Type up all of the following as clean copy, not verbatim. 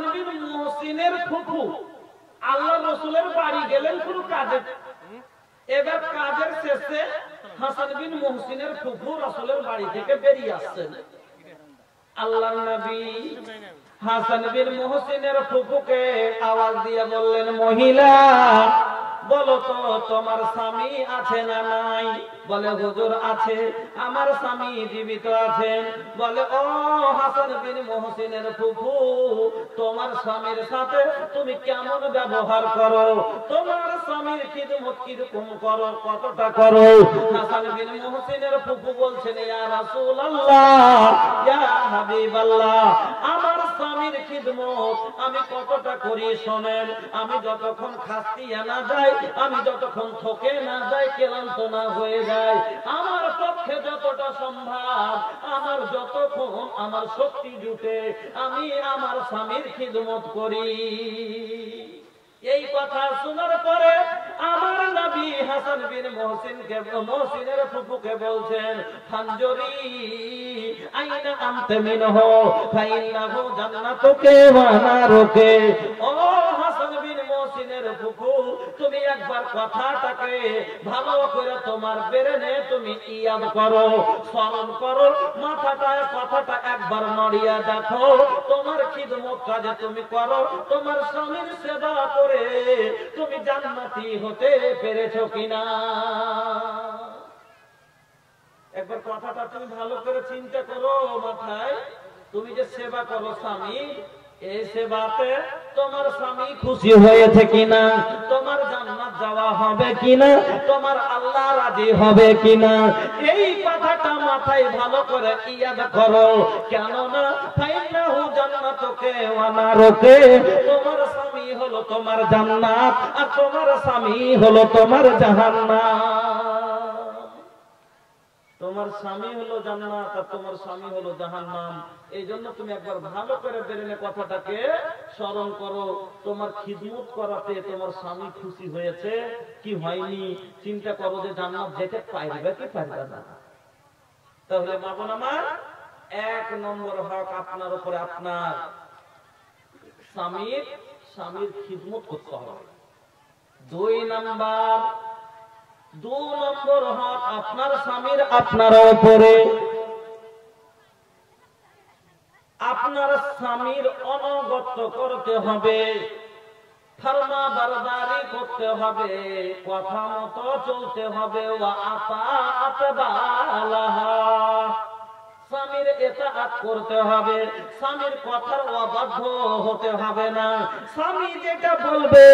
হাসান বিন মুহসিনের ফুফু আল্লাহ রাসূলের বাড়ি গেলেন কোনো কাজে। এবার কাজের শেষে হাসান বিন মুহসিনের ফুফু রাসূলের বাড়ি থেকে বেরিয়ে আসছেন। আল্লাহর নবী হাসান বিন মুহসিনের ফুফুকে আওয়াজ দিয়ে বললেন, মহিলা বলো তো তোমার স্বামী আছে না নাই? বলে হুজুর আছে, আমার স্বামী জীবিত আছেন। বলে ও হাসান বিন মুহসিনের ফুফু, তোমার স্বামীর সাথে তুমি কেমন ব্যবহার করো? তোমার স্বামীর খিদমত কিরকম করো, কতটা করো? হাসান বিন মুহসিনের ফুফু বলছেন, ইয়া রাসূলুল্লাহ, ইয়া হাবিবাল্লাহ, আমার স্বামীর খিদমত আমি কতটা করি শোনেন। আমি যতক্ষণ খাস্তিয়া না যাই, আমি যতক্ষণ থকে না যাই, ক্লান্ত না হয়ে যায়, আমার পক্ষে যতটা সম্ভব, আমার যতক্ষণ আমার শক্তি জুটে, আমি আমার স্বামীর খিদমত করি। এই কথা শোনার পরে আমার নবী হাসান বিন মুহসিনের ফুফুকে বলছেন, ফানজুরি আইনা আনতা মিনহু ফাইন্নাহু জান্নাতুকে ওয়া নারুকে। ও হাসান বিন মুহসিনের ফুফু, তুমি একবার কথাটাকে ভালো করে তোমার ব্রেনে তুমি ইয়াদ করো, স্মরণ করো, মাথাটায় কথাটা একবার নড়িয়ে দেখো। তোমার খিদমত কাজে তুমি করো, তোমার স্বামীর সেবা করে তুমি জান্নাতি হতে পেরেছো কিনা? একবার কথাটা তুমি ভালো করে চিন্তা করো মাথায়। তুমি যে সেবা করো স্বামী, এই সেবাতে তোমার স্বামী খুশি হয়েছে কিনা, তোমার জান্নাত যাওয়া হবে কিনা, তোমার আল্লাহ রাজি হবে কিনা, এই কথাটা মাথায় ভালো করে ইয়াদ করো। কেননা ফাইন্নাহু জান্নাতুকে ওয়া নারুকে, তোমার স্বামী হলো তোমার জান্নাত আর তোমার স্বামী হলো তোমার জাহান্নাম। তোমার স্বামী হলো জান্নাত আর তোমার স্বামী হলো জাহান্নাম। এই জন্য তুমি একবার ভালো করে বেরেনে কথাটাকে স্মরণ করো। তোমার খিদমত করাতে তোমার স্বামী খুশি হয়েছে কি হয়নি, চিন্তা করো যে জান্নাত যেতে পারবে কি পারবে না। তাহলে মা বোন আমার, এক নম্বর হক আপনার উপরে আপনার স্বামীর খিদমত করতে হবে। দুই নম্বর হক আপনার স্বামীর আপনার উপরে, আপনার স্বামীর অনুগত করতে হবে, ফরমা বরদারি করতে হবে, কথা মতো চলতে হবে। ওয়া আতাআত বালাহা, স্বামীর ইতাআত করতে হবে, স্বামীর কথার অবাধ্য হতে হবে না। স্বামী যেটা বলবে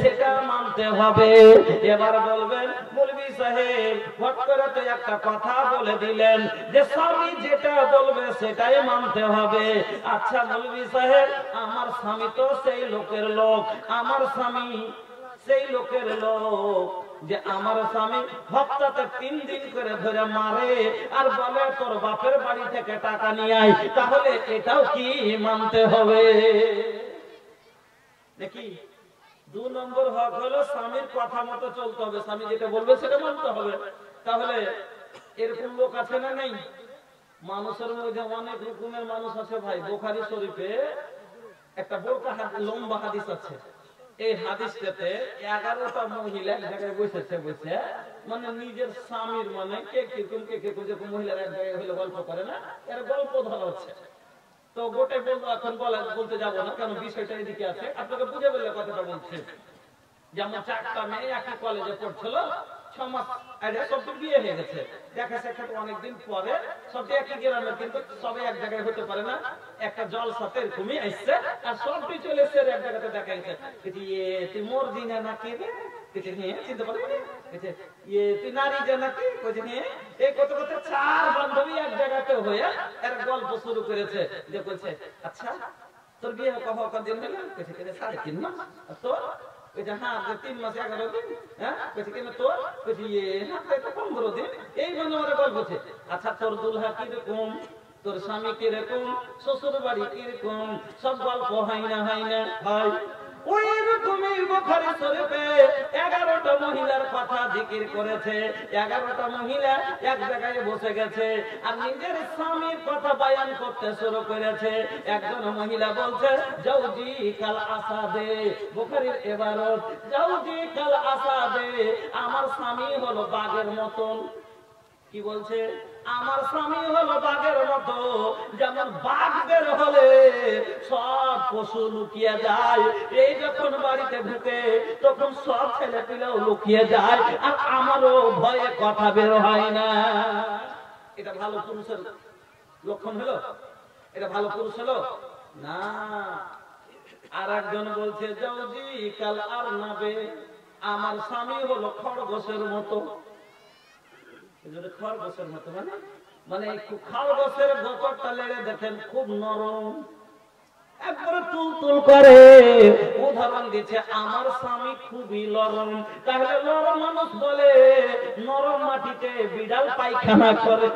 সেটা মানতে হবে। এবার বলবেন, মৌলভী সাহেব হট করে তো একটা কথা বলে দিলেন যে স্বামী যেটা বলবে সেটাই মানতে হবে। আচ্ছা মৌলভী সাহেব, আমার স্বামী তো সেই লোকের লোক, আমার স্বামী সেই লোকের লোক যে আমার স্বামী হপ্তাতে 3 দিন করে ধরে মারে আর বলে তোর বাপের বাড়ি থেকে টাকা নিয়ে আয়, তাহলে এটাও কি মানতে হবে নাকি? 2 নম্বর হক হলো স্বামীর কথা মতো চলতে হবে, স্বামী যেটা বলবে সেটা মানতে হবে। তাহলে এরকম লোক আছে না নেই? মানুষের মধ্যে অনেক রকমের মানুষ আছে ভাই। বুখারী শরীফে একটা বোরকা লম্বা হাদিস আছে। এই হাদিসটাতে 11টা মহিলা এক জায়গায় বসেছে, বসে মানে নিজের স্বামীর মানে কে কিরকম যে মহিলারা এক জায়গায় হইলে গল্প করে না, এর গল্প ধরা হচ্ছে। তো গোটে বলবো, এখন বলতে যাবো না, কারণ বিষয়টা এদিকে আছে, আপনাকে বুঝে বললে কথাটা বলছে। যেমন 4টা মেয়ে একই কলেজে পড়ছিল, 6 মাস আগে সব বিয়ে হয়ে গেছে। দেখা সাক্ষাৎ অনেকদিন পরে সব একই গ্রামের, কিন্তু সবাই এক জায়গায় হতে পারে না। একটা জলসাতে এরকমই আসছে আর সবটি চলে এসছে এক জায়গাতে দেখা গেছে। তুই মোর দিনা নাকি রে? চিনতে পারবো না। তুই নারী যে নাকি? এই কত 4 বান্ধবী এক জায়গাতে হয়ে এর গল্প শুরু করেছে। যে বলছে, আচ্ছা তোর বিয়ে কদিন হলো? 3.5 মাস। তোর? হ্যাঁ 3 মাস 11 দিন। হ্যাঁ তোর? 15 দিন। এই মানে ওরা গল্প হচ্ছে। আচ্ছা তোর দুলহা কিরকম, তোর স্বামী কিরকম, শ্বশুর বাড়ি কিরকম, সব গল্প হয় না? হয়। ওই রকমই বুখারী শরীফে 11টা মহিলার কথা জিকির করেছে। 11টা মহিলা এক জায়গায় বসে গেছে আর নিজের স্বামীর কথা বয়ান করতে শুরু করেছে। একজন মহিলা বলছে জাউজি কাল আসাদে, বুখারীর ইবারত, জাউজি কাল আসাদে, আমার স্বামী হলো বাঘের মতন। কি বলছে? আমার স্বামী হলো বাঘের মতো, যেমন বাঘ বের হলে সব পশু লুকিয়ে যায়, এই যখন বাড়িতে ঢুকে তখন সব ছেলে পিলেও লুকিয়ে যায়, আর আমারও ভয়ে কথা বের হয় না। এটা ভালো পুরুষের লক্ষণ হলো? এটা ভালো পুরুষ হলো না। আর একজন বলছে জাউজি কাল আরনাবে, আমার স্বামী হলো খরগোশের মতো। খরগোশের মতো মানে খরগোশের গোপরটা লেগে দেখেন খুব নরম, একবারে তুলতুল করে। উদাহরণ দিচ্ছে আমার স্বামী খুবই নরম। তাহলে নরম মানুষ বলে নরম মাটিতে বিড়াল পায়খানা করে,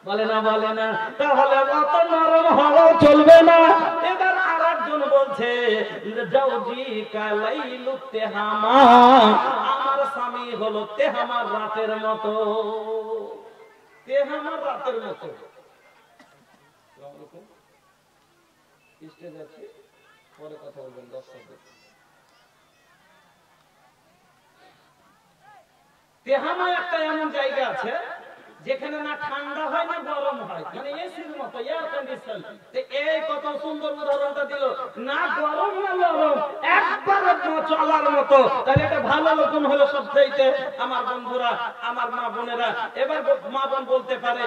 বলে না? বলে না? তাহলে অত নরম হওয়া চলবে না। এবার আর একজন বলছে জাউজি কালাইলু তেহামা, আমার স্বামী হলো তেহামার রাতের মতো। তেহামার রাতের মতো। পরে কথা বলবেন দর্শকদের। তেহামা একটা এমন জায়গা আছে যেখানে না ঠান্ডা হয় না গরম হয়, মানে এসির মতো, এয়ার কন্ডিশন। এই কত সুন্দর উদাহরণটা দিল, না গরম না নরম, একবার চলার মতো। তাহলে এটা ভালো লক্ষণ হলো সবচেয়ে। আমার বন্ধুরা, আমার মা বোনেরা, এবার মা বোন বলতে পারে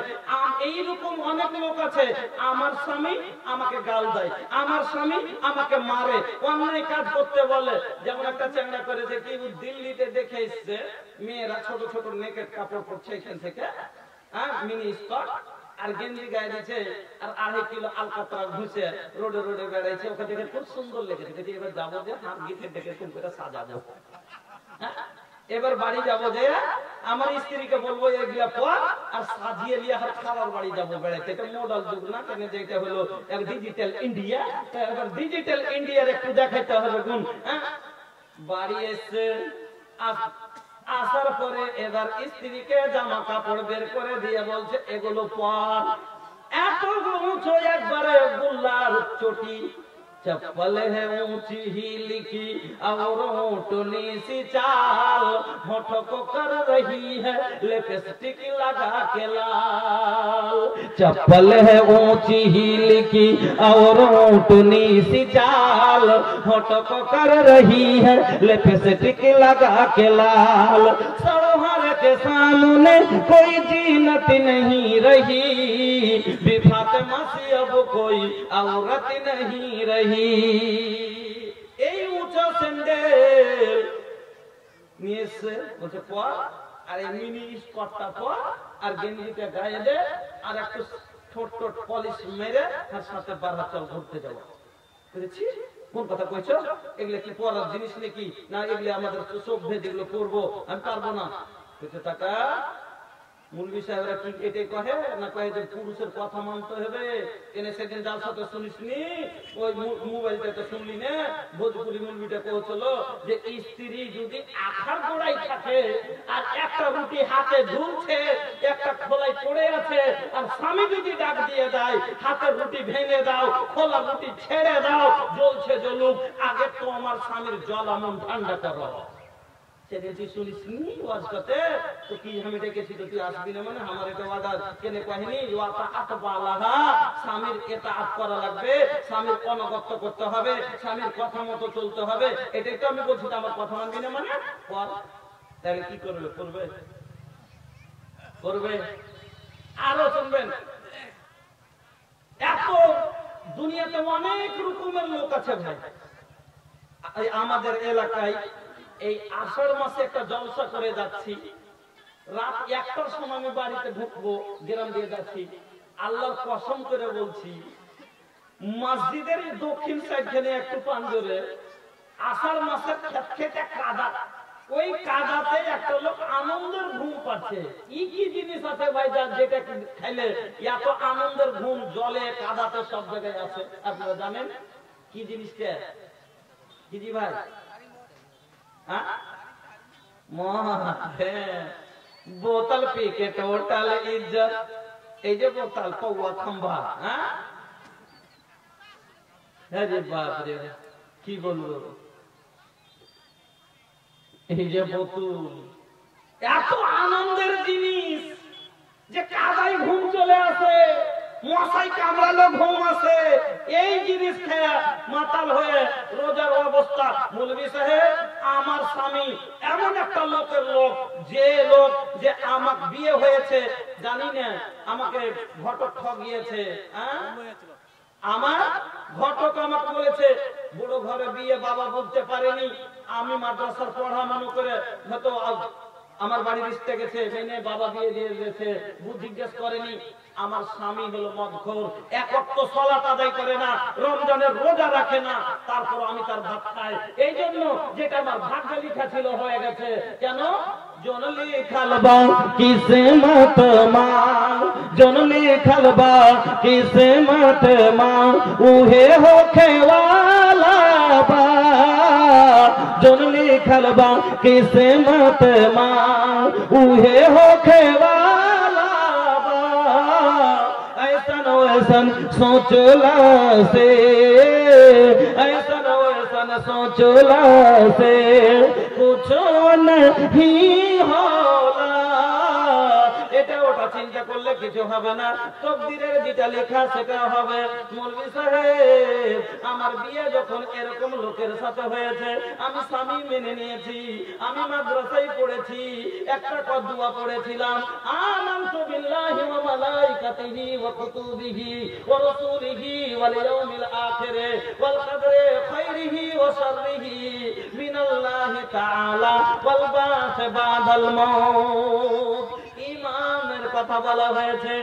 এইরকম অনেক লোক আছে, আমার স্বামী আমাকে গাল দেয়, আমার স্বামী আমাকে মারে, অন্যায় কাজ করতে বলে। যেমন একটা চ্যাংড়া করেছে কি, দিল্লিতে দেখে এসছে মেয়েরা ছোট ছোট নেকেট কাপড় পরছে এখান থেকে, মিনি স্কার্ট আর গেঞ্জি গায়ে দিয়েছে, আর 2.5 কিলো আলকাতরা ঘুষে রোডে রোডে বেড়াইছে। ওকে দেখে খুব সুন্দর লেগেছে। এবার যাবো যে হাত গিয়ে দেখে খুব করে সাজাবো, এবার বাড়ি যাবো যে আমার স্ত্রীকে বলবো এগুলা পর আর সাজিয়ে নিয়ে আর খালার বাড়ি যাবো বেড়াইতে। এটা মডাল যুগ না, কেন যেটা হলো এক ডিজিটাল ইন্ডিয়া। এবার ডিজিটাল ইন্ডিয়ার একটু দেখাইতে হবে গুণ। বাড়ি এসে আসার পরে এবার স্ত্রীকে জামা কাপড় বের করে দিয়ে বলছে এগুলো পর। এত উঁচু একবারে গোল্লার চটি, चप्पल है ऊंची हील की और टोनी सी चाल, होठों को कर रही है लिपस्टिक लगा के लाल। चप्पल है ऊंची हील की और टोनी सी चाल, होठों को कर रही है लिपस्टिक लगा के लाल। सरोवर के सामने कोई जीनत नहीं रही, फातिमा से अब कोई औरत नहीं रही। এই উঁচা স্যান্ডেল নিয়ে এসে বলছে পর, আর এই মিনি স্কার্টটা পর, আর গেঞ্জিটা গায়ে দে, আর একটু ঠোঁট ঠোঁট পলিশ মেরে তার সাথে বারবার চল ঘুরতে যাবো। বুঝেছি কোন কথা কইছো? এগুলো কি পরার জিনিস নাকি? না এগুলো আমাদের সভ্যে যেগুলো করবো আমি পারবো না। বুঝতে টাকা মুলবি সাহেবরা কি এটাই কহে না, কহে যে পুরুষের কথা মানতে হবে। এনে সেদিন যার সাথে শুনিসনি, ওই মোবাইলটাতে শুনলি না, ভোজপুরি মুলবিটা কৌছিল যে স্ত্রী যদি আখার গোড়ায় থাকে আর একটা রুটি হাতে ঝুলছে, একটা খোলায় পড়ে আছে, আর স্বামী যদি ডাক দিয়ে দেয় হাতের রুটি ভেঙে দাও, খোলা রুটি ছেড়ে দাও, জ্বলছে জ্বলুক, আগে তো আমার স্বামীর জল আমন ঠান্ডা করো। সেদিন শুনিসনি ওয়াজ করতে তো কি আমি ডেকেছি তো তুই আসবি না, মানে আমার এটা ওয়াদা কেনে কহিনি স্বামীর ইতাআত করা লাগবে, স্বামীর অনুগত করতে হবে, স্বামীর কথা মতো চলতে হবে। এটাই তো আমি বলছি, আমার কথা মানবি না মানে পর। তাহলে কি করবে? করবে করবে আরো শুনবেন। এত দুনিয়াতে অনেক রকমের লোক আছে ভাই। আমাদের এলাকায় এই আষাঢ় মাসে একটা জলসা করে যাচ্ছি, রাত 1টার সময় আমি বাড়িতে ঢুকবো, গ্রাম দিয়ে যাচ্ছি। আল্লাহর কসম করে বলছি, মসজিদের দক্ষিণ সাইডখানে একটু পাঞ্জরে আষাঢ় মাসের খেতে কাদা, ওই কাদাতে একটা লোক আনন্দের ঘুম পাচ্ছে। কি জিনিস আছে ভাই যার যেটা খাইলে এত আনন্দের ঘুম জলে কাদাতে সব জায়গায় আছে? আপনারা জানেন কি জিনিসটা? কি জি ভাই? बोतल पी के टोटल इज्जत, এই যে बोतल पौवा खंबा। अरे बाप रे, কি বলবো, এই যে বোতল এত আনন্দের জিনিস যে কাদায় ঘুম চলে আসে, মশাই কামড়ালো ঘুম আসে, এই জিনিস খেয়ে মাতাল হয়ে রোজার অবস্থা। মৌলভী সাহেব, আমার স্বামী এমন একটা লোকের লোক, যে লোক যে আমার বিয়ে হয়েছে জানি না, আমাকে ঘটক ঠগিয়েছে। আমার ঘটক আমাকে বলেছে বড় ঘরে বিয়ে, বাবা বুঝতে পারেনি, আমি মাদ্রাসার পড়া মনে করে হয়তো আমার বাড়ি রিস্তে গেছে, মেনে বাবা বিয়ে দিয়ে দিয়েছে, জিজ্ঞেস করেনি। আমার স্বামী হলো মদখোর, এক ওয়াক্ত সালাত আদায় করে না, রমজানের রোজা রাখে না, তারপর আমি তার ভাত খাই। এই জন্য যেটা আমার ভাগ্যে লিখা ছিল হয়ে গেছে। কেন? জন লিখল বা কিসমত মা, জন লিখল বা কিসমত মা, উহে होखे वाला बा, জন লিখल बा किस्मत मां, उहे होखे वाला बा। ऐसन वैसन सोचला से, ऐसन वैसन सोचला से कुछ नहीं होला। এটা ওটা চিন্তা করলে কিছু হবে না, তকদিরের যেটা লেখা সেটা হবে। মৌলভী সাহেব, আমার বিয়ে যখন এরকম লোকের সাথে হয়েছে, আমি স্বামী মেনে নিয়েছি, আমি মাদ্রাসায় পড়েছি, একটা দোয়া পড়েছিলাম, আমানতু বিল্লাহি ওয়া মালাইকাতিহি ওয়া কুতুবিহি ওয়া রাসূলিহি ওয়াল ইয়াউমিল আখির ওয়াল কদরি খাইরিহি ওয়া শাররিহি মিনাল্লাহি তাআলা ওয়াল বা'স বা'দাল মাউত। ঈমানের কথা বলা হয়েছে।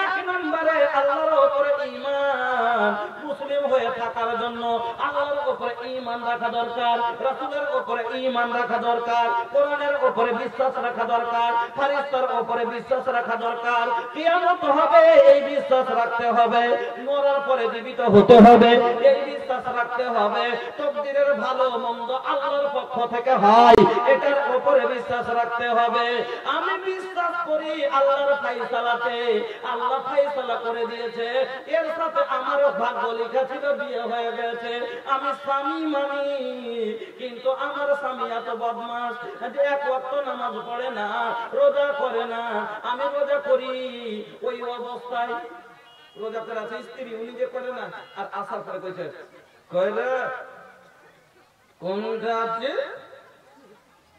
এক নম্বরে আল্লাহর উপরে ঈমান, মুসলিম হয়ে থাকার জন্য আল্লাহর উপরে ঈমান রাখা দরকার, রাসূলের উপরে ঈমান রাখা দরকার, কোরআনের উপরে বিশ্বাস রাখা দরকার, ফেরেশতার উপরে বিশ্বাস রাখা দরকার। কিয়ামত হবে এই বিশ্বাস রাখতে হবে, মরার পরে জীবিত হতে হবে এই বিশ্বাস রাখতে হবে, তকদিরের ভালো মন্দ আল্লাহর পক্ষ থেকে হয় এটার উপরে বিশ্বাস রাখতে হবে। আমি বিশ্বাস করি আল্লাহর ফায়সালাতে, আল্লাহ ফায়সালা করে দিয়েছে, এর সাথে আমারও ভাগ্য লেখা ছিল, বিয়ে হয়ে গেছে, আমি স্বামী মানি। কিন্তু আমার স্বামী এত বদমাশ যে এক ওয়াক্ত নামাজ পড়ে না, রোজা করে না, আমি রোজা করি। ওই অবস্থায় রোজা করে আছে স্ত্রী, উনি যে করে না, আর আসার পরে কইছে কইলে কোনটা আছে,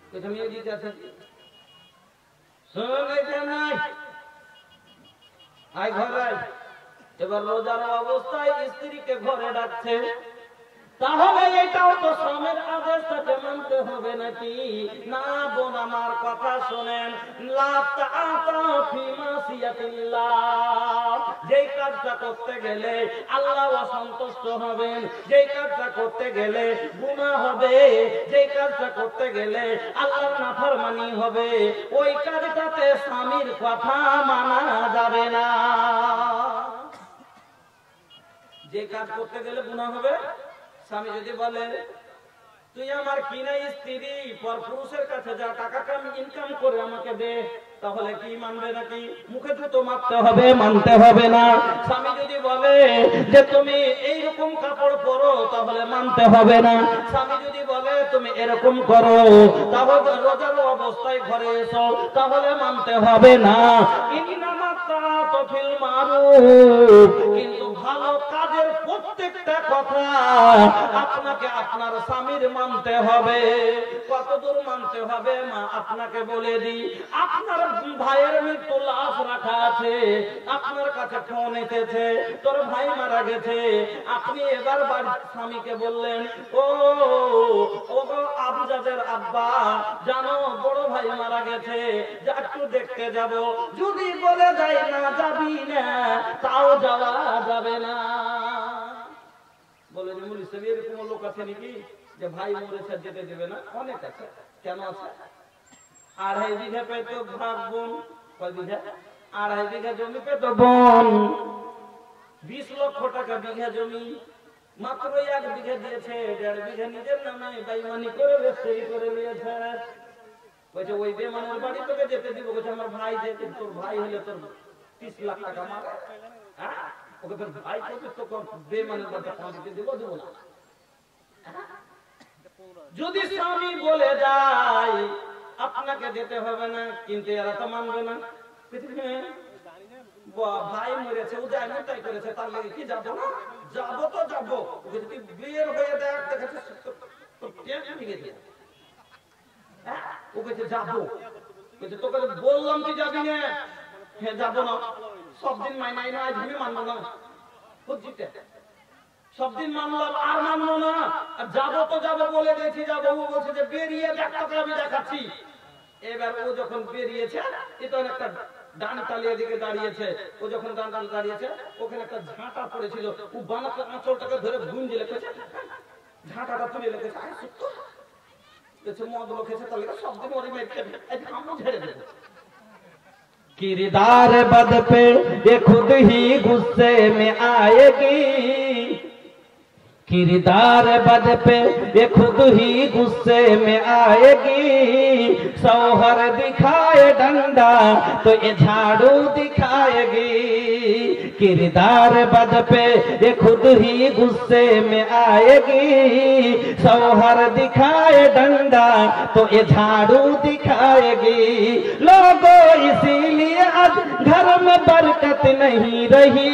কইছে মেয়ে দিতে আছে, এবার রোজার অবস্থায় স্ত্রীকে ঘরে ডাকছে, তাহলে এটাও তো স্বামীর আদেশ সাথে মানতে হবে নাকি? না বোন, আমার কথা শোনেন, লা তাআতা ফি মাসিয়াতিল্লাহ, যেই কাজটা করতে গেলে আল্লাহ অসন্তুষ্ট হবেন, যেই কাজটা করতে গেলে গুনাহ হবে, যেই কাজটা করতে গেলে আল্লাহর নাফরমানি হবে, ওই কাজটাতে স্বামীর কথা মানা যাবে না। যে কাজ করতে গেলে গুনাহ হবে, স্বামী যদি বলে তুই আমার কিনা স্ত্রী, পর পুরুষের কাছে যা টাকা ইনকাম করে আমাকে দে, তাহলে কি মানবে নাকি? মুখে জুতো মারতে হবে, মানতে হবে না। স্বামী যদি বলে যে তুমি এইরকম কাপড় পরো, তাহলে মানতে হবে না। স্বামী যদি বলে তুমি এরকম করো, তাহলে রোজার অবস্থায় ঘরে এসো, তাহলে মানতে হবে না। কিন্তু ভালো কাজের প্রত্যেকটা কথা আপনাকে আপনার স্বামীর মানতে হবে। কতদূর মানতে হবে মা আপনাকে বলে দিই। আপনার ভাইয়ের মৃত্যু লাশ রাখা আছে, আপনার কাছে ফোন এসেছে তোর ভাই মারা গেছে, আপনি এবার বাড়ির স্বামীকে বললেন ও গো আবুজাদের আব্বা, জানো বড় ভাই মারা গেছে, যা একটু দেখতে যাব। যদি বলে যায় না যাবি না, তাও যাওয়া যাবে না। বলে মুল ইসলাম এরকম লোক আছে নাকি যে ভাই মরেছে যেতে দেবে না? অনেক আছে। কেন আছে? 2.5 বিঘা পেতো ভাগ বোন, কয় বিঘা? 2.5 বিঘা জমি পেতো বোন, 20 লক্ষ টাকা বিঘা জমি, মাত্র 1 বিঘা দিয়েছে, 1.5 বিঘা নিজের নামে বেঈমানি করে রেজিস্ট্রি করে নিয়েছে। বলছে ওই বেঈমানের বাড়ি তোকে যেতে দিব। বলছে আমার ভাই যে, তোর ভাই হলে তোর 30 লাখ টাকা মারে, হ্যাঁ ওকে তোর ভাই কত তোকে বেঈমানের বাড়িতে পৌঁছে দিব দেব না। যদি স্বামী বলে যায় আপনাকে যেতে হবে না, কিন্তু এরা তো মানবে না। ভাই মরেছে, ও যায় না তাই করেছে, তার লাগে কি যাবো না? যাবো তো যাবো। ওকে যদি বিয়ের হয়ে দেখ দেখাচ্ছে ওকে যাবো। তোকে বললাম তুই যাবি না, হ্যাঁ যাবো না। সব দিন মাইনাই না, আজ আমি মানবো না। সব দিন মানলাম আর মানবো না, আর যাবো তো যাবো বলে দিয়েছি যাবো। ও বলছে যে বেরিয়ে দেখ তোকে আমি দেখাচ্ছি। এবার ও যখন বেরিয়েছে, এটা একটা ডান তালিয়ে দিকে দাঁড়িয়েছে। ও যখন ডান তালে দাঁড়িয়েছে, ওখানে একটা ঝাঁটা পড়েছিল। ও বানাতে আঁচলটাকে ধরে গুঞ্জে লেখেছে, ঝাঁটাটা তুলে লেখেছে মদ লোকেছে, তাহলে সব দিন ওরে মেয়ে খেবে, আমি ঝেড়ে দেবো। किरदार बद पे ये खुद ही गुस्से में आएगी, किरदार बद पे ये खुद ही गुस्से में आएगी। सौहर दिखाए डंडा तो ये झाड़ू दिखाएगी, किरदार बद पे ये खुद ही गुस्से में आएगी। सौहर दिखाए डंडा तो ये झाड़ू दिखाएगी। लोगों इसीलिए आज घर में बरकत नहीं रही।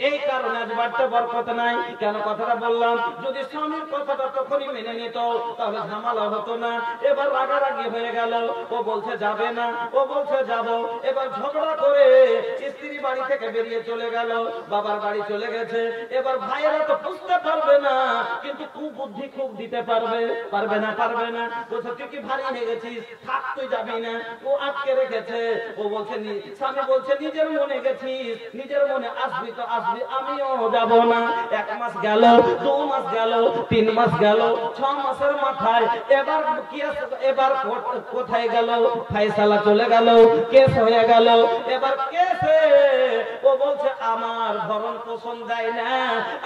এই কারণে আজ বাড়তে বরকত নাই। কেন কথাটা বললাম? যদি স্বামীর কথাটা তখনই মেনে নিত তাহলে ঝামেলা হতো না। এবার রাগারাগি হয়ে গেল, ও বলছে যাবে না, ও বলছে যাব। এবার ঝগড়া করে স্ত্রী বাড়ি থেকে বেরিয়ে চলে গেল, বাবার বাড়ি চলে গেছে। এবার ভাইয়েরা তো বুঝতে পারবে না, কিন্তু কুবুদ্ধি খুব দিতে পারবে। পারবে না? পারবে না। বলছে তুই কি ভারী হয়ে গেছিস, থাক তুই যাবি না। ও আটকে রেখেছে। ও বলছে স্বামী বলছে নিজের মনে গেছিস, নিজের মনে আসবি তো আসবি, আমিও যাব না। 1 মাস গেল, 2 মাস গেল, 3 মাস গেল, 6 মাসের মাথায় এবার কি এবার কোথায় গেল? ফায়সালা চলে গেল, কেস হয়ে গেল। এবার কেসে ও বলছে আমার ভরণ পোষণ দেয় না,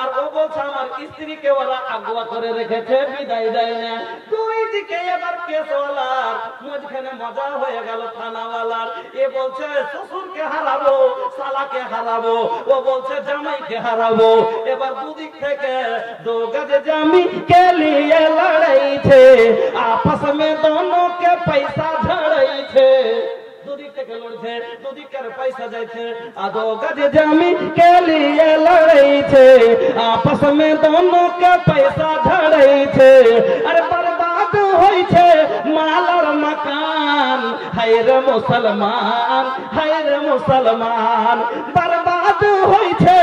আর ও বলছে আমার স্ত্রীকে ওরা আগুয়া করে রেখেছে, বিদায় দেয় না। দুই দিকে এবার কেসওয়ালার মাঝখানে মজা হয়ে গেল থানাওয়ালার। এ বলছে শ্বশুরকে হারাবো, শালাকে হারাবো, ও বলছে জামাইকে হারাবো। এবার দুদিক থেকে दो गज जमी के लिए लड़ाई थे, आपस में दोनों के पैसा झड़ाई थे। দুদিক থেকে লড়ছে, দুদিকের পয়সা যাইছে। আর 2 गज जमी के लिए लड़ाई थे, आपस में दोनों के पैसा झड़ाई थे। अरे बर्बाद হইছে মালার মাকান, হায় রে মুসলমান, হায় রে মুসলমান। বরবাদ হইছে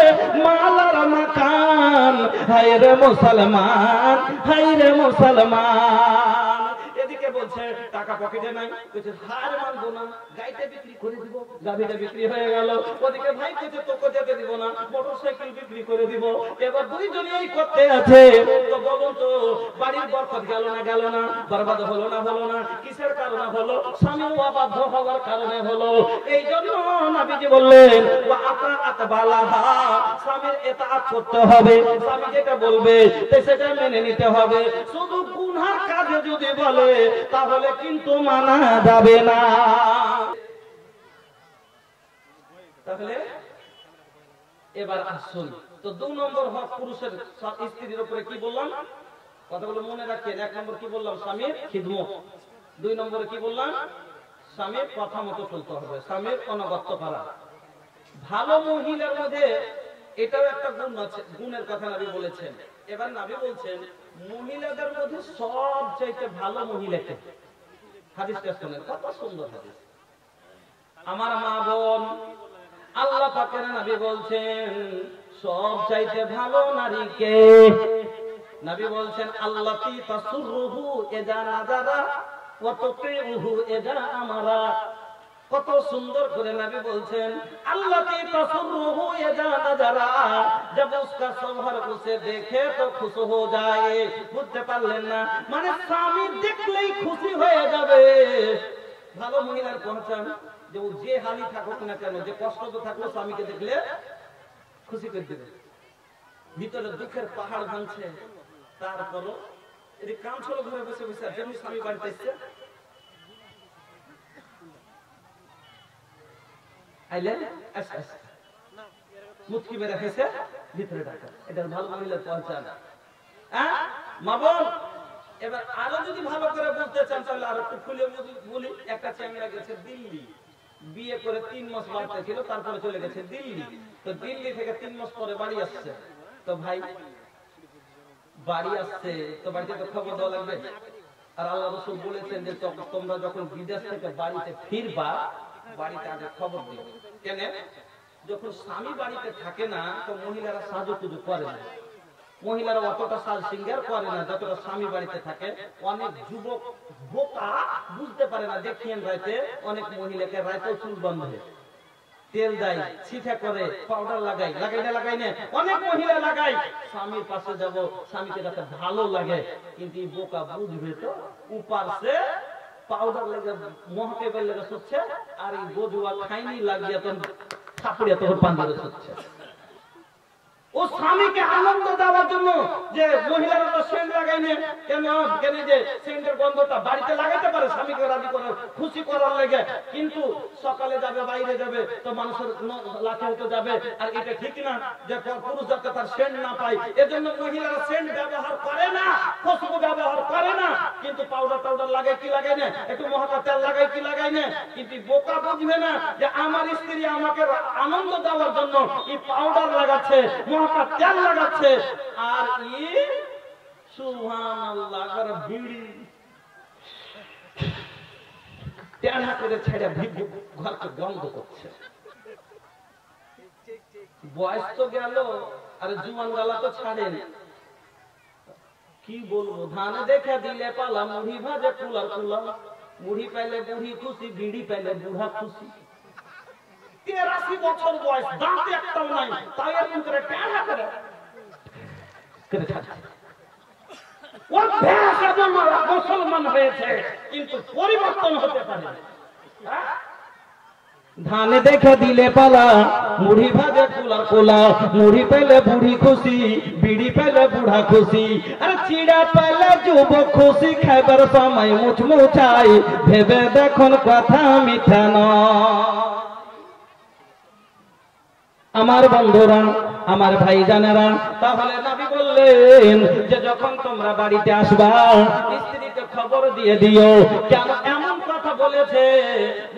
মালার মাকান, হায় রে মুসলমান, হায় রে মুসলমান। এদিকে বলছে টাকা পকেটে নাই, কইছে হার মানবো না, গাইটা বিক্রি করে দিব। গাভিটা বিক্রি হয়ে গেল। ওদিকে ভাই কইছে তোকে যেতে দিব না, মোটরসাইকেল বিক্রি করে দিব। এবার দুইজনেই করতে আছে। তো বলুন তো বাড়ির বরকত গেল না গেল না? বরবাদ হলো না হলো না? কিসের কারণে হলো? স্বামী অবাধ্য হওয়ার কারণে হলো। এই জন্য নবীজি বললেন ওয়া আতাআত বালাহা, স্বামীর ইতাআত করতে হবে। স্বামী যেটা বলবে সেটা মেনে নিতে হবে। শুধু গুনার কাজে যদি বলে তাহলে কিন্তু মানা যাবে না। তাহলে এবার আসুন তো 2 নম্বর হক পুরুষের স্ত্রীর উপরে কি বললাম? কথাগুলো মনে রাখেন। 1 নম্বর কি বললাম? স্বামীর খিদমত। 2 নম্বরে কি বললাম? স্বামীর কথা মতো চলতে হবে, স্বামীর অনুগত্য করা। ভালো মহিলার মধ্যে এটাও একটা গুণ আছে, গুণের কথা নবী বলেছেন। এবার নবী বলছেন মহিলাদের মধ্যে সবচেয়ে ভালো মহিলাকে। হাদিসটা শুনেন, কত সুন্দর হাদিস। আমার মা বোন, আল্লাহ পাকের নবী বলছেন সবচাইতে ভালো নারীকে। নবী বলছেন আল্লাতি তাসুরুহু ইযা নাযারা ওয়া তুতিউহু ইযা আমারা। কত সুন্দর করে নবী বলছেন আল্লাতি তাসুরুহু ইযা নাযারা, जब उसका शौहर उसे देखे तो खुश हो जाए। বুঝতে পারলেন না? মানে স্বামী দেখলেই খুশি হয়ে যাবে। ভালো মহিলার পহচান যে ও যে হালি থাকুক না কেন, যে কষ্ট তো থাকলো, স্বামীকে দেখলে খুশি করে দেবে। ভিতরে দুঃখের পাহাড় ভাঙছে, তারপরও এটি কাঞ্চল ঘরে বসে বসে যেমনি স্বামী বাড়িতে এসছে আইলেন মুটকি মেরে খেয়েছে ভিতরে ডাকা। এটা ভালো মহিলার পহচান। হ্যাঁ মা বোন, এবার আরো যদি ভালো করে বলতে চান তাহলে আরো একটু খুলে বলি। একটা চ্যাংড়া গেছে দিল্লি, বিয়ে করে 3 মাস বাড়িতে ছিল, তারপরে চলে গেছে দিল্লি। তো দিল্লি থেকে 3 মাস পরে বাড়ি আসছে। তো ভাই বাড়ি আসছে তো বাড়িতে তো খবর দেওয়া লাগবে। আর আল্লাহ রাসূল বলেছেন যে তোমরা যখন বিদেশ থেকে বাড়িতে ফিরবা বাড়িতে আগে খবর দিও। কেন? যখন স্বামী বাড়িতে থাকে না তো মহিলারা সাজুগুজু করে না, মহিলারা অতটা সাজ সিঙ্গার করে না যতটা স্বামী বাড়িতে থাকে। অনেক যুবক বোকা বুঝতে পারে না, দেখিয়েন রাইতে অনেক মহিলাকে রাইতেও চুল বাঁধে, তেল দেয়, ছিটা করে, পাউডার লাগাই না অনেক মহিলা লাগাই। স্বামীর পাশে যাব, স্বামীকে যাতে ভালো লাগে, কিন্তু এই বোকা বুঝবে তো উপার সে পাউডার লেগে মহকে বের লেগে শুচ্ছে, আর এই বজুয়া খাইনি লাগিয়ে তখন থাপড়িয়া তখন পাঞ্জাবে শুচ্ছে। ও স্বামীকে আনন্দ দেওয়ার জন্য যে মহিলারা তো সেন্ট লাগাই না, কেন যে সেন্টের গন্ধটা বাড়িতে লাগাতে পারে স্বামীকে রাজি করার, খুশি করার লেগে। কিন্তু সকালে যাবে, বাইরে যাবে তো মানুষের লাখে হতে যাবে। আর এটা ঠিক না যে পুরুষ যাতে তার সেন্ট না পায়, এজন্য মহিলারা সেন্ট ব্যবহার করে না, খুশবু ব্যবহার করে না। কিন্তু পাউডার লাগাই কি লাগাই না, একটু মহাকা তেল লাগাই কি লাগাই না। কিন্তু বোকা বুঝবে না যে আমার স্ত্রী আমাকে আনন্দ দেওয়ার জন্য এই পাউডার লাগাচ্ছে, তেল লাগাচ্ছে, আর ই সুবহানাল্লাহ করে বিড়ি টেনা করে ছেড়ে ঘরকে বন্ধ করছে। বয়স তো গেল আর জুয়ান গালা তো ছাড়েন। কি বলবো, ধান দেখে দিলে পালা, মুড়ি ভাজে কুলার কুলা, মুড়ি পাইলে বুড়ি খুশি, বিড়ি পাইলে বুড়া খুশি। 83 বছর বয়স, দাঁত একটাও নাই, তাই এরকম করে টানা করে ওর ভেসা জন্মারা মুসলমান হয়েছে, কিন্তু পরিবর্তন হতে পারে। ধান দেখে দিলে পালা, মুড়ি ভাজে কুলার কোলা, মুড়ি পেলে বুড়ি খুশি, বিড়ি পেলে বুড়া খুশি, আর চিড়া পেলে যুবক খুশি। খাইবার সময় মুচমুচাই, ভেবে দেখুন কথা মিথ্যা নয়। আমার বন্ধুরা, আমার ভাই জানেরা, তাহলে নবী বললেন যে যখন তোমরা বাড়িতে আসবা স্ত্রীকে খবর দিয়ে দিও। কেন এমন কথা বলেছে?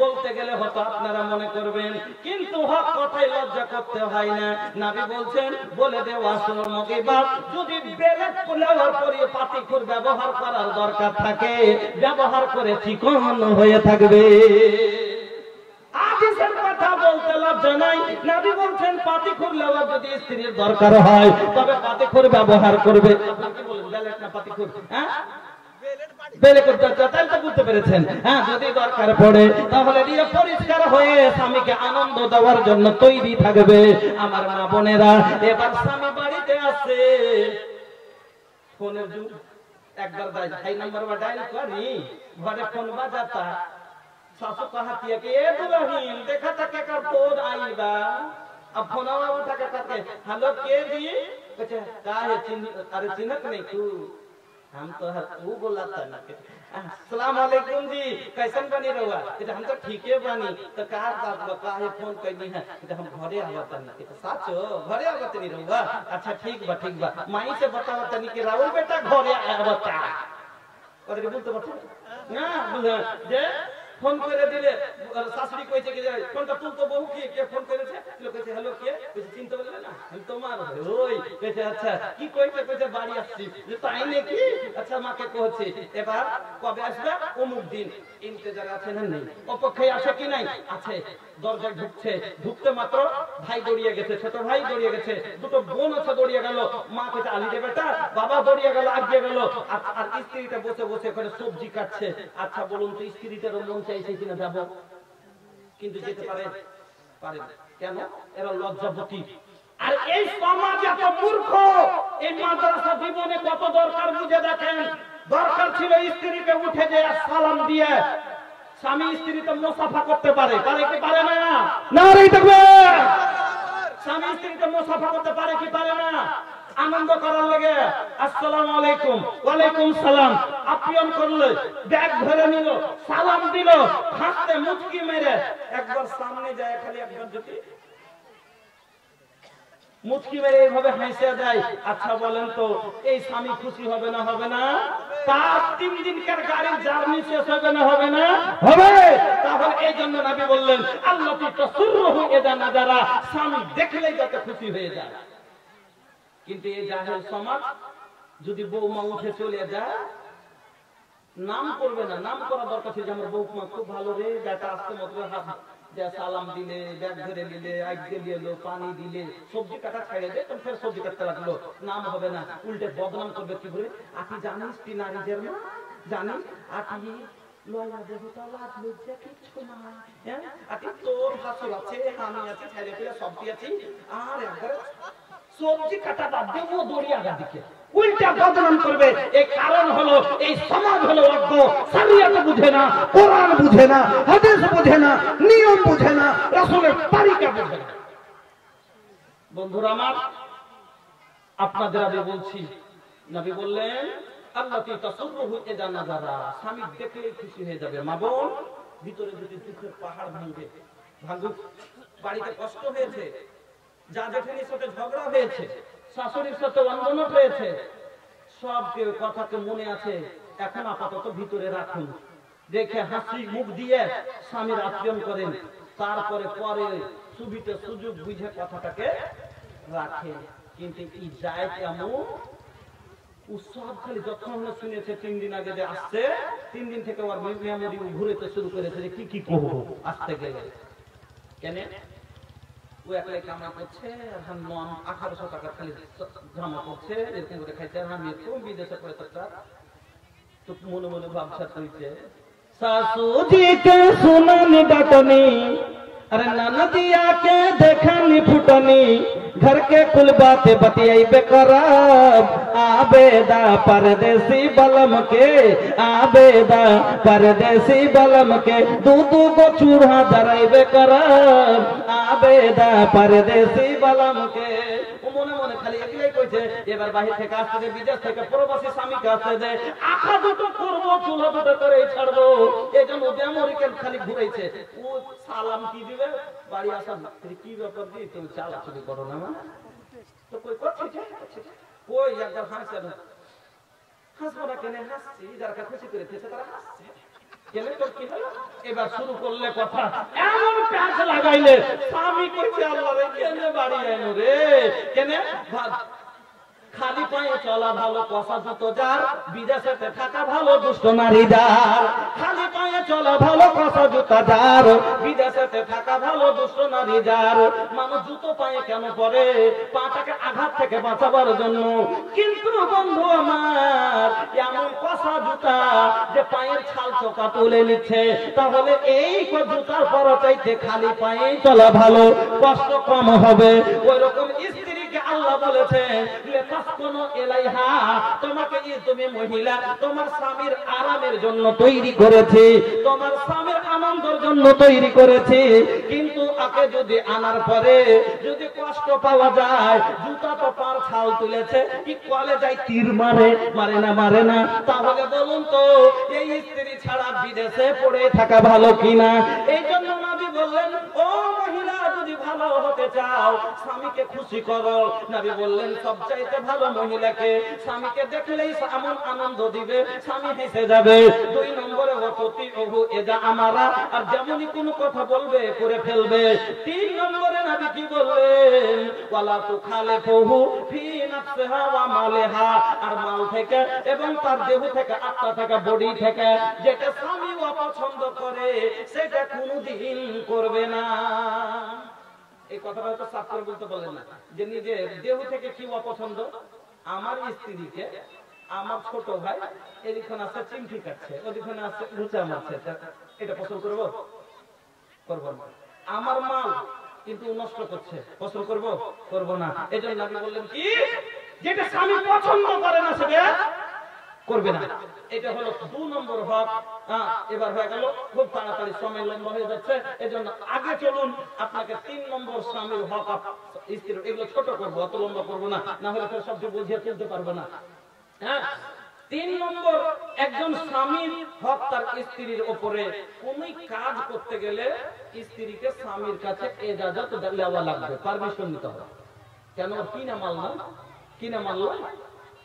বলতে গেলে হয়তো আপনারা মনে করবেন, কিন্তু হক কথাই লজ্জা করতে হয় না। নবী বলছেন বলে দেও আসল মগিবা, যদি বেলেট পোলাওয়ার পরে পাতিকুর ব্যবহার করার দরকার থাকে, ব্যবহার করে চিকন হয়ে থাকবে। হাদিসের কথা বলতে লজ্জা নাই। নবী বলছেন পাতিখুর লেওয়ার যদি স্ত্রীর দরকার হয় তবে পাতিখুর ব্যবহার করবে। আপনি কি বলেন, বেলেট না পাতিখুর? হ্যাঁ, বেলে করতে তাই তো বুঝতে পেরেছেন। হ্যাঁ, যদি দরকার পড়ে তাহলে দিয়ে পরিষ্কার হয়ে স্বামীকে আনন্দ দেওয়ার জন্য তৈরি থাকবে। আমার মা বোনেরা, এবার স্বামী বাড়িতে আসে, ফোনের যুগ, একবার ভাই নাম্বার ডায়াল করি, ঘরে ফোন বাজাতা, सासू कहती है कि ए दुल्हन देखा था क्या कर फोन आईबा। अब फोन उठा के करके हेलो के जी, कहते का है अरे चिन्हत नहीं तू, हम तो वो बोला था ना अस्सलाम वालेकुम जी, कैसन बनी रहुआ? कहते हम तो ठीके बनी। तो कहा बात बता है फोन करनी है? कहते हम घरे आवत नहीं। कहते साचो घरे आवत नहीं रहुआ? अच्छा ठीक बा माई से बताओ तनी कि राहुल बेटा घरे आवता और के बोलते बता ना जे ফোন করে দিলে শাশুড়ি কইছে কি ফোনটা তুলতো, বহু কে ফোন করেছে, লোক কইছে হ্যালো কে, কইছে চিনতে পারলে না, আমি তোমার ওই। কইছে আচ্ছা কি কইছে, কইছে বাড়ি আসছি। যে তাই নাকি? আচ্ছা মাকে কইছে এবার কবে আসবে? অমুক দিন। ইন্তজার আছে না নেই? অপেক্ষায় আছে কি নাই? আছে। দরজায় ঢুকতে মাত্র ভাই দৌড়িয়ে গেছে, ছোট ভাই দৌড়িয়ে গেছে, দুটো বোন আছে দৌড়িয়ে গেল। মা কইছে আলি রে বেটা, বাবা দৌড়িয়ে গেল, আগিয়ে গেল। আর স্ত্রীটা বসে বসে ওখানে সবজি কাটছে। আচ্ছা বলুন তো স্ত্রীটারও মন চাইছে কিনা যাব? কিন্তু যেতে পারে না। কেন? এরা লজ্জাবতী। আর এই সমাজ এত মূর্খ, এই মাদ্রাসা জীবনে কত দরকার বুঝে দেখেন। দরকার ছিল স্ত্রীকে উঠে যে সালাম দিয়ে স্বামী স্ত্রী তো মুসাফা করতে পারে কি পারে না? নারে তাকবীর। স্বামী স্ত্রী তো মুসাফা করতে পারে কি পারে না? আনন্দ করার লাগে আসসালামু আলাইকুম, ওয়ালাইকুম সালাম আপ্যায়ন করলে, ব্যাগ ধরে নিল, সালাম দিল, হাসতে মুচকি মেরে একবার সামনে যায়, খালি একবার যদি মুচকি মেরে এইভাবে হাসিয়া দেয়, আচ্ছা বলেন তো এই স্বামী খুশি হবে না হবে না? তার 3 দিনকার গাড়ির জার্নি শেষ হবে না হবে না? হবে। তাহলে এই জন্য নবী বললেন আল্লাতি তাসুরহু ইদা নাজারা, স্বামী দেখলেই যাতে খুশি হয়ে যায়। কিন্তু এই জাহেল সমাজ যদি বৌমা উঠে চলে যায়, নাম করবে না, নাম করা দরকার ছিল যে আমার বৌমা খুব ভালো রে, বেটা আসতে মতো হাত সালাম দিলে, ব্যাগ ধরে দিলে, আইতে দিলো, পানি দিলে, সবজি কাটা ছাড়ে দে, তখন ফের সবজি কাটতে লাগলো, নাম হবে না, উল্টে বদনাম করবে। কি করে? আটি জানিস তুই নারীদের না জানিস, আটি লয়া দেবতা লাজ লজ্জা কিচ্ছু না, হ্যাঁ আটি তোর ভাসুর আছে, আমি আছি, ছেলে পেলে সবজি আছি, আর একবার সবজি কাটা বাদ দিয়ে ও দড়ি আগা দিকে উল্টা বদনাম করবে। এই কারণ হলো এই সমাজ হলো অজ্ঞ, শরিয়ত বুঝে না, কোরআন বুঝে না, হাদিস বুঝে না, নিয়ম বুঝে না, রাসূলের তরিকা বুঝে না। বন্ধুরা আমার, আপনাদের আমি বলছি, নবী বললেন আল্লাতি তাসুরহু ইদা নাজারা, স্বামী দেখলেই খুশি হয়ে যাবে। মা বোন, ভিতরে যদি দুঃখের পাহাড় ভাঙুক, বাড়িতে কষ্ট হয়েছে, যা জেঠানির সাথে ঝগড়া হয়েছে, শাশুড়ির সাথে অনবনত হয়েছে, সব কথাকে মনে আছে, এখন আপাতত ভিতরে রাখুন, দেখে হাসি মুখ দিয়ে স্বামীর আপ্যায়ন করেন, তারপরে পরে সুবিধে সুযোগ বুঝে কথাটাকে রাখেন। কিন্তু এই যায় কেমন উৎসব, খালি যখন শুনেছে 3 দিন আগে যে আসছে, 3 দিন থেকে ওর মেমোরি ঘুরেতে শুরু করেছে যে কি করবো আসতে গেলে। কেন? ও একলাই কামা করছে, 1800 টাকা খালি জামা করছে, এরকম করে খাইছে, আমি একটু বিদেশে পড়ে থাকতাম, তো মনে মনে ভাবছা তুইছে শাশুজি কে सुननी डटनी, अरे ननदिया के देखनी फुटनी, घर के कुल बातें बतियाइबे करब, आबेदा परदेसी बलम के, आबेदा परदेसी बलम के, दू गो चूल्हा धराइबे करब, आबेदा परदेसी बलम के। মনে মনে খালি একলাই কইছে, এবার বাহির থেকে আসতে দে, বিদেশ থেকে প্রবাসী স্বামীকে আসতে দে, আখা দুটো করবো, চুলা দুটো করে ছাড়বো, এই জন্য আমেরিকান খালি ঘুরাইছে। ও সালাম কি দিবে, বাড়ি আসা কি ব্যাপার দি, তুমি চালা চুরি করো না মা, তো কই করছে কই একবার হাসছে না, হাসবো না কেন, হাসছি যারা খুশি করে দিয়েছে তারা হাসছে, কেন তোর কি হলো? এবার শুরু করলে কথা, এমন প্যাঁচ লাগাইলে স্বামী কইছে আল্লাহ রে কেন বাড়ি আইনো রে, কেন খালি পায়ে চলা ভালো কষা জুতো যার, বিদেশেতে থাকা ভালো দুষ্ট নারী যার, খালি পায়ে চলা ভালো কষা জুতা যার, বিদেশেতে থাকা ভালো দুষ্ট নারী যার। মানুষ জুতো পায়ে কেন পরে? পাটাকে আঘাত থেকে বাঁচাবার জন্য। কিন্তু বন্ধু আমার, এমন কষা জুতা যে পায়ের ছাল চোকা তুলে নিচ্ছে, তাহলে এই জুতার পর চাইতে খালি পায়ে চলা ভালো, কষ্ট কম হবে। ওই রকম স্ত্রীকে আল্লাহ বলেছেন লিতাসকুনু ইলাইহা, তোমাকে তুমি মহিলা তোমার স্বামীর আরামের জন্য তৈরি করেছি, তোমার স্বামীর আনন্দের জন্য তৈরি করেছি। কিন্তু আকে যদি আনার পরে যদি কষ্ট পাওয়া যায়, জুতা তো পার ছাল তুলেছে, কি কলে যায় তীর মারে, মারে না, তাহলে বলুন তো এই স্ত্রী ছাড়া বিদেশে পড়ে থাকা ভালো কিনা? এই জন্য নবী বললেন, ও মহিলা যদি ভালো হতে চাও, স্বামীকে খুশি করো। নবী বললেন সবচাইতে ভালো মহিলাকে স্বামীকে দেখলেই এমন আনন্দ দিবে, স্বামী হেসে যাবে। 2 নম্বরে হততি ওহু এজা আমারা, আর যেমনই কোনো কথা বলবে করে ফেলবে। 3 নম্বরে নবী কি বললেন, ওয়ালা তুখালিফুহু ফি নাফসিহা ওয়া মালিহা, আর মাল থেকে এবং তার দেহ থেকে, আত্মা থেকে, বডি থেকে যেটা স্বামী অপছন্দ করে সেটা কোনোদিন করবে না। এই কথাটা হয়তো সাফ করে বলতে পারলেন না, যে নিজের দেহ থেকে কি অপছন্দ। আমার স্ত্রীকে আমার ছোট ভাই এদিকখানে আছে চিমটি কাটছে, ওদিকখানে আছে লুচা মারছে, এটা পছন্দ করবো? করবো না। আমার মাল কিন্তু নষ্ট করছে, পছন্দ করবো? করবো না। এই জন্য নবী বললেন কি, যেটা স্বামী পছন্দ করে না সেটা করবে না। এটা হলো 2 নম্বর হক। এবার হয়ে গেল, খুব তাড়াতাড়ি সময় লম্বা হয়ে যাচ্ছে, এজন্য আগে চলুন, আপনাকে 3 নম্বর স্বামীর হক স্ত্রীর, এগুলো ছোট করবো, অত লম্বা করবো না, না হলে তো সবচেয়ে বুঝিয়ে তুলতে পারবো না। হ্যাঁ, 3 নম্বর, একজন স্বামীর হক তার স্ত্রীর উপরে। কোন কাজ করতে গেলে স্ত্রীকে স্বামীর কাছে ইজাজত দেওয়া লাগবে, পারমিশন নিতে হবে। কেন? কিনা মাল না, কিনা মাল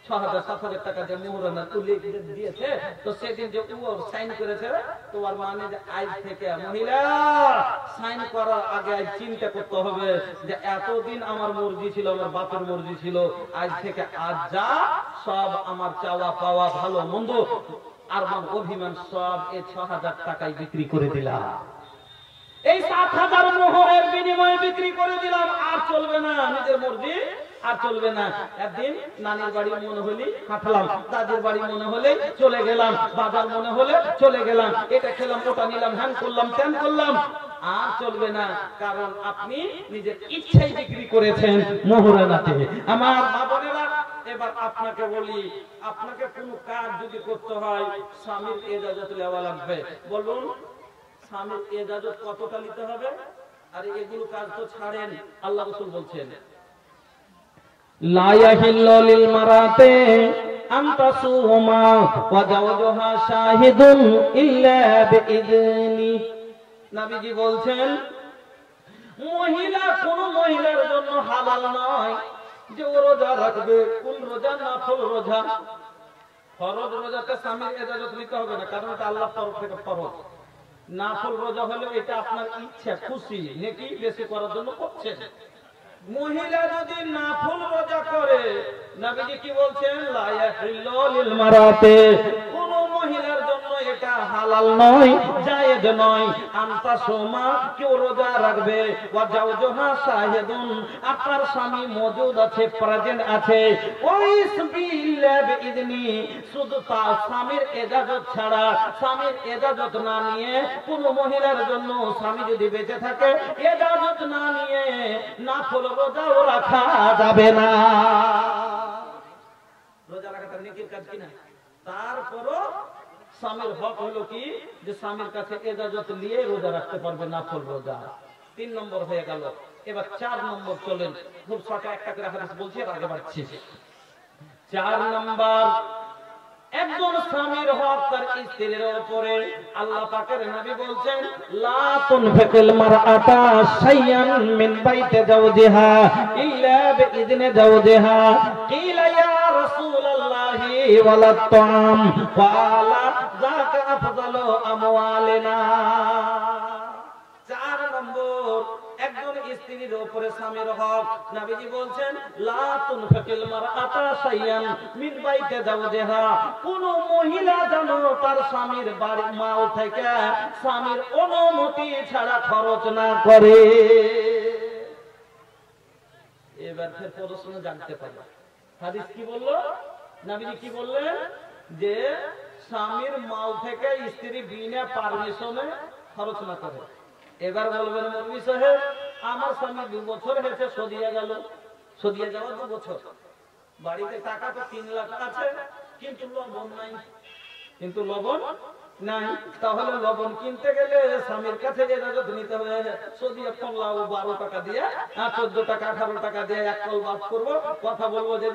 6,000-7,000 টাকা যে মোহরানা তুলে দিয়েছে, তো সেদিন যে ও সাইন করেছে, তো আর মানে যে আজ থেকে মহিলা সাইন করার আগে আজ চিন্তা করতে হবে যে এতদিন আমার মর্জি ছিল, আমার বাপের মর্জি ছিল, আজ থেকে আজ যা সব আমার চাওয়া পাওয়া ভালো মন্দ আর অভিমান সব এই 6,000 টাকায় বিক্রি করে দিলাম, এই 7,000 মোহরের বিনিময়ে বিক্রি করে দিলাম, আর চলবে না নিজের মর্জি, আর চলবে না। একদিন নানির বাড়ি মনে হলি হাঁটলাম, দাদির বাড়ি মনে হলে চলে গেলাম, বাজার মনে হলে চলে গেলাম, এটা খেলাম, ওটা নিলাম, হ্যান করলাম, ত্যান করলাম, আর চলবে না, কারণ আপনি নিজের ইচ্ছাই বিক্রি করেছেন মোহরানাতে। আমার মা বোনেরা, এবার আপনাকে বলি, আপনাকে কোনো কাজ যদি করতে হয় স্বামীর ইজাজত নেওয়া লাগবে। বলুন, স্বামীর ইজাজত কতটা নিতে হবে? আর এগুলো কাজ তো ছাড়েন, আল্লাহ রাসূল বলছেন লা ইয়াহিল্লু লিল মারাতি আন তাসুমা ওয়া জাওজুহা শাহিদুন ইল্লা বিইذনি। নবীজি বলছেন, মহিলা, কোন মহিলার জন্য হালাল নয় যে ও রোজা রাখবে। কোন রোজা? নফল রোজা। ফরজ রোজাতে স্বামীর ইজাজত নিতে হবে না, কারণ এটা আল্লাহর তরফ থেকে ফরজ। নফল রোজা হলো এটা আপনার ইচ্ছা, খুশি, নেকি বেশি করার জন্য করছেন। মহিলা যদি নফল রোজা করে, নবীজি কি বলছেন? লা ইয়াহিল্লু লিল মারাতি, কোন মহিলার জন্য এটা হালাল নয়, জায়েজ নয়, আনতা সোমা, কেউ রোজা রাখবে, ওয়া জাওজুহা শাহিদুন, আপনার স্বামী মওজুদ আছে, প্রেজেন্ট আছে, ওই ইল্লা বিইذনি, শুধু তার স্বামীর ইজাজত ছাড়া, স্বামীর ইজাজত না নিয়ে কোন মহিলার জন্য, স্বামী যদি বেঁচে থাকে, ইজাজত না নিয়ে নফল রোজাও রাখা যাবে না। রোজা রাখা তার নেকির কাজ কিনা? তারপরও স্বামীর হক হলো কি, যে স্বামীর কাছে ইজাজত নিয়ে রোজা রাখতে পারবে, নফল রোজা। 3 নম্বর হয়ে গেল। এবার 4 নম্বর চলেন, খুব ছোট একটা করে হাদিস বলছি, আগে বাড়ছি। 4 নম্বর, একজন স্বামীর হক তার স্ত্রীর উপরে। আল্লাহ পাকের নবী বলছেন, লা তুনফিকুল মারআতা শাইয়ান মিন বাইতি যাওজিহা ইল্লা বিইذনি যাওজিহা। কিলা ইয়া রাসূলুল্লাহি ওয়ালা তাম, ক্বালা যাকা আফদালু আমওয়ালিনা। 4 নম্বর, একজন স্ত্রীর উপরে স্বামীর হক। নবীজি বলছেন, লা তুনফিকুল মারআতা শাইয়ান মিন বাইতি যাওজিহা, কোন মহিলা যেন তার স্বামীর বাড়ির মাল থেকে স্বামীর অনুমতি ছাড়া খরচ না করে। এবার ফের প্রশ্ন জানতে পারবে, হাদিস কি বললো? নবীজি কি বললেন? যে স্বামীর মাল থেকে স্ত্রী বিনা পারমিশনে খরচ না করে। এবার বলবেন, মৌলভী সাহেব, আমার স্বামী 2 বছর হয়েছে সদিয়া গেল, সদিয়া যাওয়া 2 বছর, বাড়িতে টাকা তো 3 লাখ আছে, কিন্তু লবণ নাই, কিন্তু লবণ নাই। তাহলে লবণ কিনতে গেলে স্বামীর কাছে ইজাজত নিতে হবে। সদিয়া পড়লাম 12 টাকা দিয়ে, 14 টাকা 18 টাকা দিয়ে এক কল বাদ করবো, কথা বলবো যে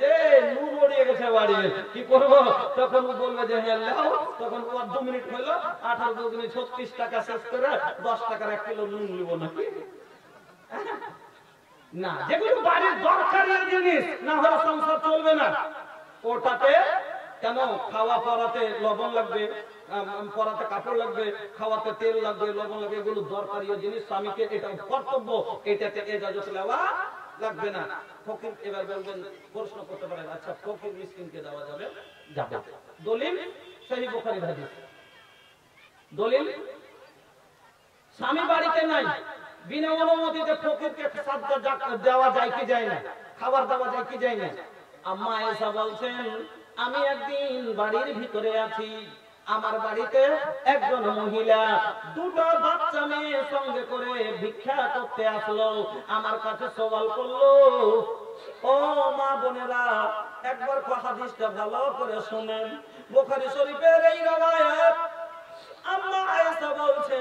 নুন উড়িয়ে গেছে বাড়ি, কি করবো? তখন বলবে যে হ্যাঁ লাও, তখন 2 মিনিট হইলো, 18 2 গুণে 36 টাকা শেষ করে 10 টাকার 1 কিলো নুন নিব নাকি? না, যেগুলো বাড়ির দরকারি জিনিস, না হলে সংসার চলবে না। ওটাতে কেন? খাওয়া পরাতে লবণ লাগবে, পরাতে কাপড় লাগবে, খাওয়াতে তেল লাগবে, লবণ লাগবে, এগুলো দরকারি জিনিস, স্বামীকে এটা কর্তব্য, এটাতে ইজাজত নেওয়া লাগবে না। ফকির, এবার বলবেন, প্রশ্ন করতে পারেন, আচ্ছা ফকির মিসকিনকে দেওয়া যাবে? যাবে। দলিল সহিহ বুখারীর হাদিস। দলিল, স্বামী বাড়িতে নাই, বিনা অনুমতিতে ফকিরকে সাদকা দেওয়া যায় কি যায় না? খাবার দেওয়া যায় কি যায় না? আম্মা আয়েশা বলছেন, আমি একদিন বাড়ির ভিতরে আছি, আমার বাড়িতে একজন মহিলা 2টা বাচ্চা মেয়ে সঙ্গে করে ভিক্ষা করতে আসলো, আমার কাছে সওয়াল করলো, ও মা বোনেরা, একবার হাদিসটা ভালো করে শুনেন। বুখারী শরীফের এই রওয়ায়াত, আম্মা আয়েশা বলছে,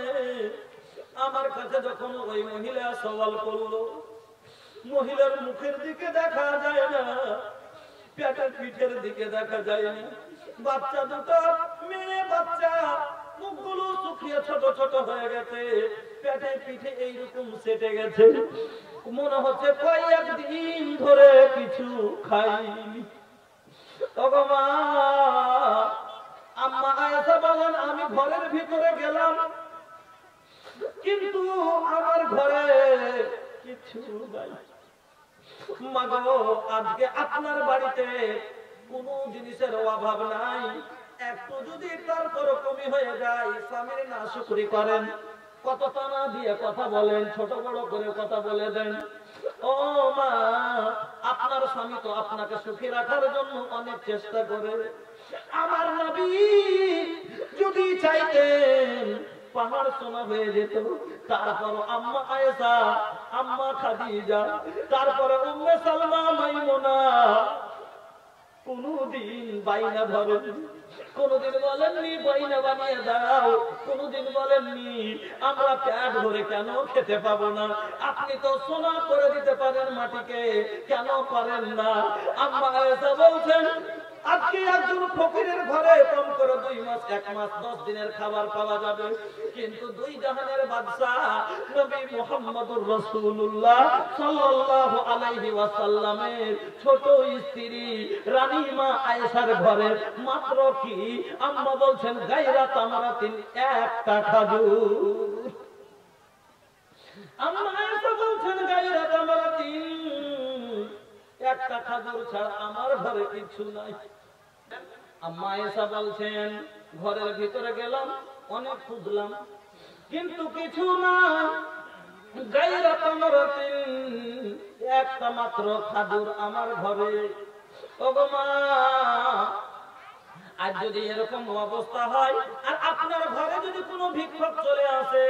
আমার কাছে যখন ওই মহিলা সওয়াল করলো, মহিলার মুখের দিকে দেখা যায় না, পেটের পিঠের দিকে দেখা যায় না। বাচ্চা দুটো, মেয়ে বাচ্চা, মুখগুলো শুকিয়ে ছোট ছোট হয়ে গেছে, পেটে পিঠে এইরকম সেটে গেছে, মনে হচ্ছে কয়েকদিন ধরে কিছু খাইনি। আম্মা আয়েশা বলেন, আমি ঘরের ভিতরে গেলাম, কিন্তু আমার ঘরে কিছু নাই। মাগো, আজকে আপনার বাড়িতে কোনো জিনিসের অভাব নাই, একটু যদি তারপর কমি হয়ে যায়, স্বামীর নাশুকরি করেন, কত টানা দিয়ে কথা বলেন, ছোট বড় করে কথা বলে দেন। ও মা, আপনার স্বামী তো আপনাকে সুখী রাখার জন্য অনেক চেষ্টা করে। আমার নবী যদি চাইতেন পাহাড় সোনা হয়ে যেত। তারপর আম্মা আয়েশা, আম্মা খাদিজা, তারপরে উম্মে সালমা, মাইমুনা কোনদিন বাইনা ধরেন, কোনদিন বলেননি বাইনা বানিয়ে দাও, কোনদিন বলেননি আমরা পেট ভরে কেন খেতে পাবো না, আপনি তো সোনা করে দিতে পারেন মাটিকে, কেন পারেন না? আম্মা আয়েশা বলছেন, আজকে একজন ফকিরের ঘরে কম করে 2 মাস 1 মাস 10 দিনের খাবার পাওয়া যাবে, কিন্তু 2 জাহানের বাদশা নবী মুহাম্মদুর রাসূলুল্লাহ সাল্লাল্লাহু আলাইহি ওয়াসাল্লামের ছোট স্ত্রী রানী মা আয়েশার ঘরে মাত্র কি, আম্মা বলছেন, গায়রা তামারাতিন, একটা খাজুর। আম্মা আয়েশা বলছেন, গায়রা তামারাতিন, একটা খাজুর ছাড়া আমার ঘরে কিছু নাই। আম্মা আয়েশা বলছেন, ঘরের ভিতরে গেলাম, অনেক খুঁজলাম, কিন্তু কিছু না, গায়রা তামারাতিন, একটা মাত্র খাজুর আমার ঘরে। ওগো মা, আর যদি এরকম অবস্থা হয় আর আপনার ঘরে যদি কোনো ভিক্ষুক চলে আসে,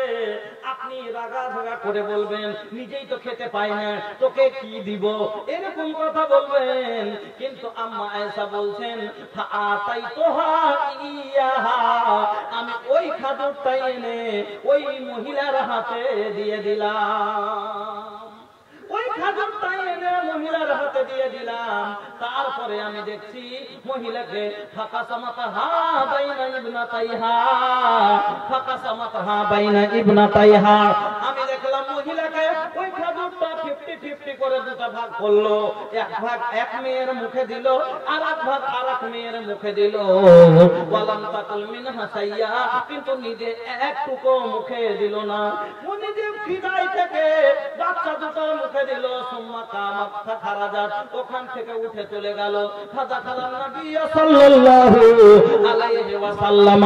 আপনি রাগা ঝগড়া করে বলবেন, নিজেই তো খেতে পাই না, তোকে কি দিব, এরকম কথা বলবেন। কিন্তু আম্মা আয়েশা বলছেন, আমি ওই খাজুরটাই এনে ওই মহিলার হাতে দিয়ে দিলাম, ওই খাজুরটাই এনে মহিলার হাতে দিয়ে দিলাম। তারপরে আমি দেখছি মহিলাকে ফাঁকা সামাতাহা বাইনা ইবনাতাইহা, ফাঁকা সামাতাহা বাইনা ইবনাতাইহা, আমি দেখলাম মহিলাকে ওই খাজুরটা 50-50 করে 2টা ভাগ করলো, এক ভাগ এক মেয়ের মুখে দিল, আর এক ভাগ আরেক মেয়ের মুখে দিল। ওয়ালাম তাকুল মিনহা সাইয়া, কিন্তু নিজে একটুকু মুখে দিল না। উনি যে ফিদাই থেকে বাচ্চা দুটো মুখে দিল, সুম্মা কামাত ফাখারাজাত, ওখান থেকে উঠে চলে গেল। ফাদাখালান নবী সাল্লাল্লাহু আলাইহি ওয়াসাল্লাম।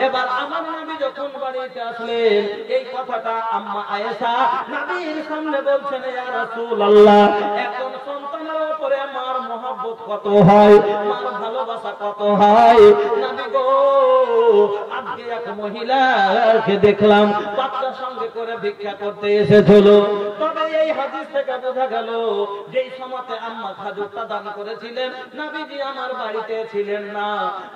এবার আমার নবী যখন বাড়িতে আসলেন, এই কথাটা আম্মা আয়েশা নবীর সামনে বলছেন, ইয়া রাসূলুল্লাহ, একজন সন্তানের উপরে মার মহব্বত কত হয়, মার ভালোবাসা কত হয়। নবী গো, আজকে এক মহিলাকে দেখলাম বাচ্চার সঙ্গে করে ভিক্ষা করতে এসেছিল। তবে এই হাদিস থেকে বোঝা গেল, যেই সময়তে আম্মা খাজুরটা দান করেছিলেন, নবীজি আমার বাড়িতে ছিলেন না।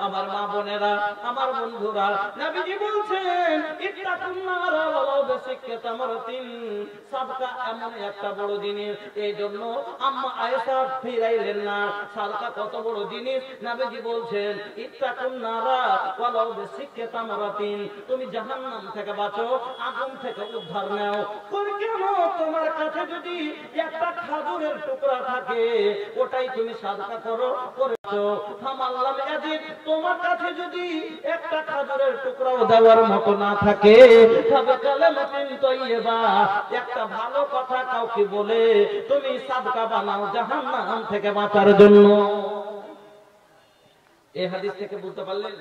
আমার মা বোনেরা, আমার বন্ধুরা, নবীজি বলছেন, ইত্তাকুন নারা ওয়ালাউ বিশিক্কি তামরাতিন, সাদকা এমন একটা বড় জিনিস, এই জন্য আম্মা আয়েশা ফিরাইলেন না। সাদকা কত বড় জিনিস, নবীজি বলছেন, ইত্তাকুন নারা ওয়ালাউ বিশিক্কি তামরাতিন, তুমি জাহান্নাম থেকে বাঁচো, আগুন থেকে উদ্ধার নাও। কেন? তোমার কাছে যদি একটা খাজুরের টুকরা থাকে, ওটাই তুমি সাদকা করো, করেছো। ফামাল্লাম ইয়াজিদ, তোমার কাছে যদি একটা খাজুরের টুকরাও দেওয়ার মতো না থাকে, তবে কালেমাতুন তাইয়্যিবা, একটা ভালো কথা কাউকে বলে তুমি সাদকা বানাও জাহান্নাম থেকে বাঁচার জন্য। এই হাদিস থেকে বুঝতে পারলেন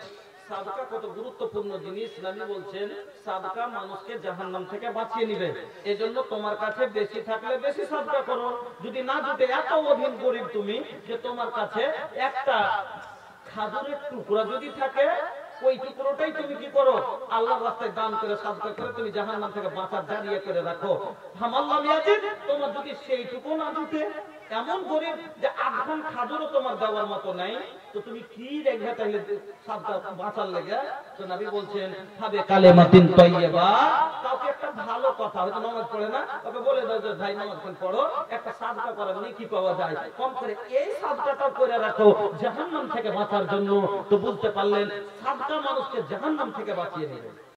সাদকা কত গুরুত্বপূর্ণ জিনিস। নবী বলছেন, সাদকা মানুষকে জাহান্নাম থেকে বাঁচিয়ে নিবে। এজন্য তোমার কাছে বেশি থাকলে বেশি সাদকা করো। যদি না জুটে, এত অধীন গরিব তুমি যে তোমার কাছে একটা খাজুরের টুকরা যদি থাকে, ওই টুকরোটাই তুমি কি করো আল্লাহর রাস্তায় দান করে সাদকা করে তুমি জাহান্নাম থেকে বাঁচার জারিয়া করে রাখো। হামাল্লাহ মিয়াজিদ তোমার যদি সেইটুকু না জুটে, এমন গরিব যে আধখান খাজুরও তোমার দেওয়ার মতো নাই, তো তুমি কি দেখবে তাহলে সাদকা বাঁচার লেগে? তো নবী বলছেন খাবে কালেমাতিন তাইয়্যিবা, কাউকে একটা ভালো কথা, হয়তো নামাজ পড়ে না, ওকে বলে দাও যে ভাই নামাজ পড়ো, একটা সাদকা করার নেকি পাওয়া যায়, কম করে এই সাদকাটা করে রাখো জাহান্নাম থেকে বাঁচার জন্য। তো বুঝতে পারলেন সাদকা মানুষকে জাহান্নাম থেকে বাঁচিয়ে নেবে।